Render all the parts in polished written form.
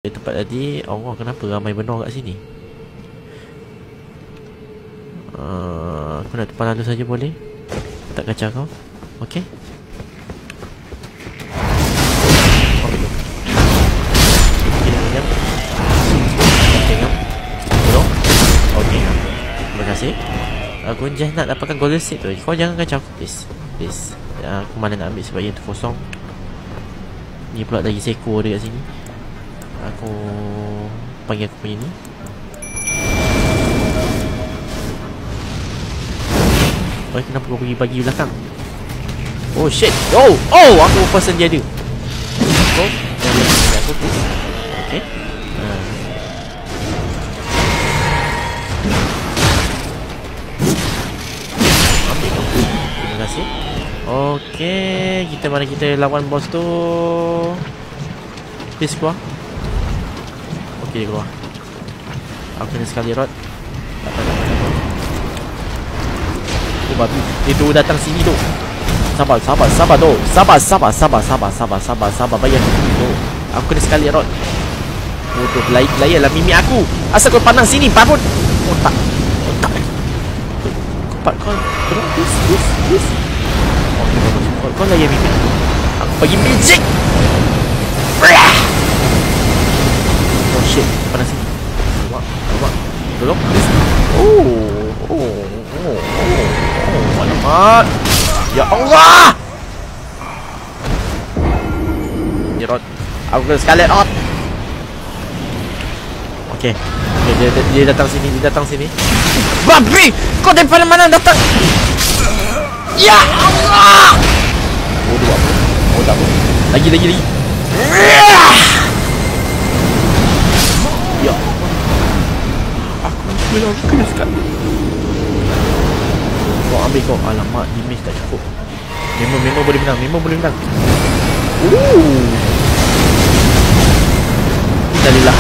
Tempat tadi. Allah, kenapa ramai benda kat sini? Aku nak depan lalu saja boleh? Tak kacau kau? Okey. Okey. Terima kasih. Aku just nak dapatkan golden seed tu. Kau jangan kacau aku, please. Please. Aku mana nak ambil sebab yang tu kosong. Ni pula lagi seko dia kat sini. Aku panggil aku punya ni. Oh, kenapa kau pergi bagi belakang? Oh shit. Oh, aku person dia ada. Oh, aku tu. Okey. Ambil tu. Terima kasih. Okey, mari kita lawan bos tu. Please keluar. Okey, dia keluar. Aku kena sekali rod. Oh, babi. Dia datang sini tu. Sabar tu. Sabar. Bayar tu. Aku kena sekali rod. Oh, tu layanlah mimi aku. Asal kau pandang sini, babut. Otak. Kau please. Kau layan mimi aku. Aku bagi magic. Oh shit, pandang sini. Tolong. Please. Alamak. Ya Allah. Jerot. Aku kena Scarlet Hot. Okey. Dia datang sini. Babi, kau daripada mana datang? Ya Allah. Oh, tak apa. Lagi. Ya. Aku kena sekali. Kau ambil kau. Alamak, damage tak cukup. Memang boleh menang. Dalilah.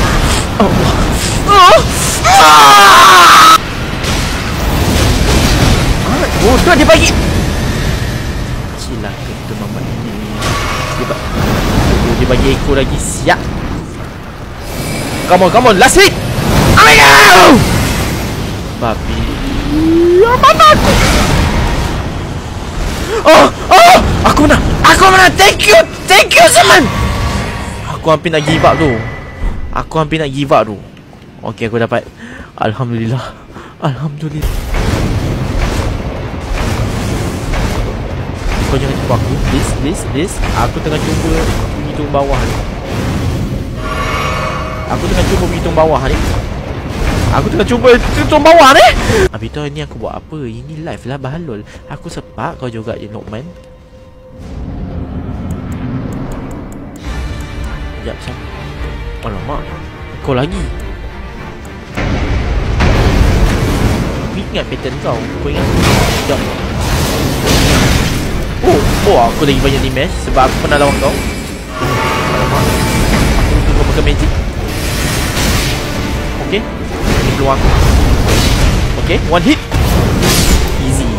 Oh, tu dia bagi. Cilah kita mamat ini. Dia bagi ekor lagi. Siap. Come on, last hit. Ambil kau. Babi. Ya, mana aku? Aku menang. Thank you Zaman. Aku hampir nak give up tu. Okey, aku dapat. Alhamdulillah. Kau jangan cuba aku. Please. Aku tengah cuba hitung bawah ni. Habis tu ni aku buat apa? Ini live lah, bahalol. Aku sepak kau juga je, Nokman. Sekejap, siap. Alamak, kau lagi. Aku ingat pattern kau. Kau ingat? Sekejap. Oh, aku lagi banyak damage sebab aku pernah lawan kau. Alamak. Aku tunggu pakai magic. Okey. Ini peluang aku. Okey, one hit. Easy.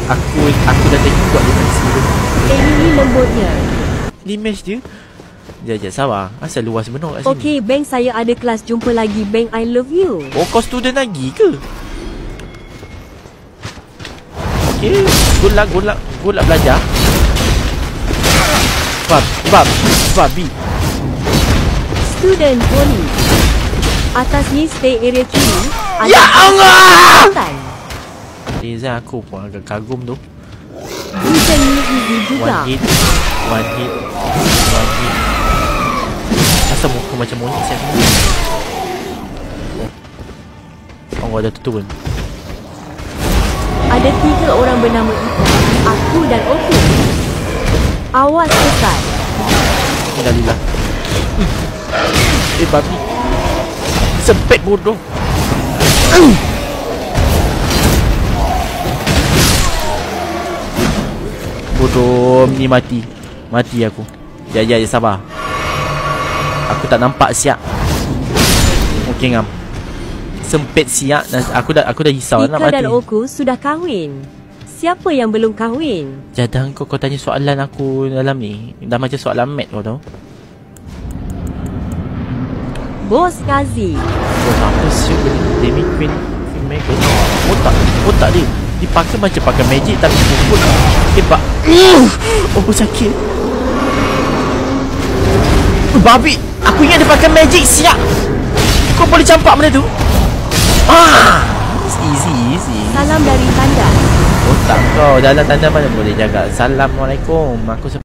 Aku dah tengok kuat damage ni. Ini lembutnya. Damage dia. Sekejap, sabar. Asal luas benar kat sini. Okey, Bang, saya ada kelas. Jumpa lagi, Bang. I love you. Oh, kau student lagi ke? Okey, good luck belajar. Babi. Student Pony. Atas ni stay area kiri. Ya Allah! Reza, aku pun agak kagum tu. Bukan ni easy juga. One hit. Asal muka macam monyet siap ni. Oh, ada tu pun. Ada 3 orang bernama itu. Aku dan Oku. Awas sesat. Alhamdulillah. Babi. Sempit bodoh. Bodoh ni mati aku. Ya sabar. Aku tak nampak siap. Okey ngam. Sempit siap. Aku dah risau nak mati. Ika dan Oku sudah kahwin. Siapa yang belum kahwin? Jadang kau tanya soalan aku dalam ni. Dah macam soalan mat kau tahu. Bos Kazi. Bos apa sih benda Demi Queen Mega. Otak dia dipakai macam pakai magic tapi pukul hebat. Oh sakit. Babi, aku ingat dia pakai magic siap. Kau boleh campak benda tu. Easy. Salam dari Tanda. Otak kau dalam tanda mana boleh jaga. Assalamualaikum. Aku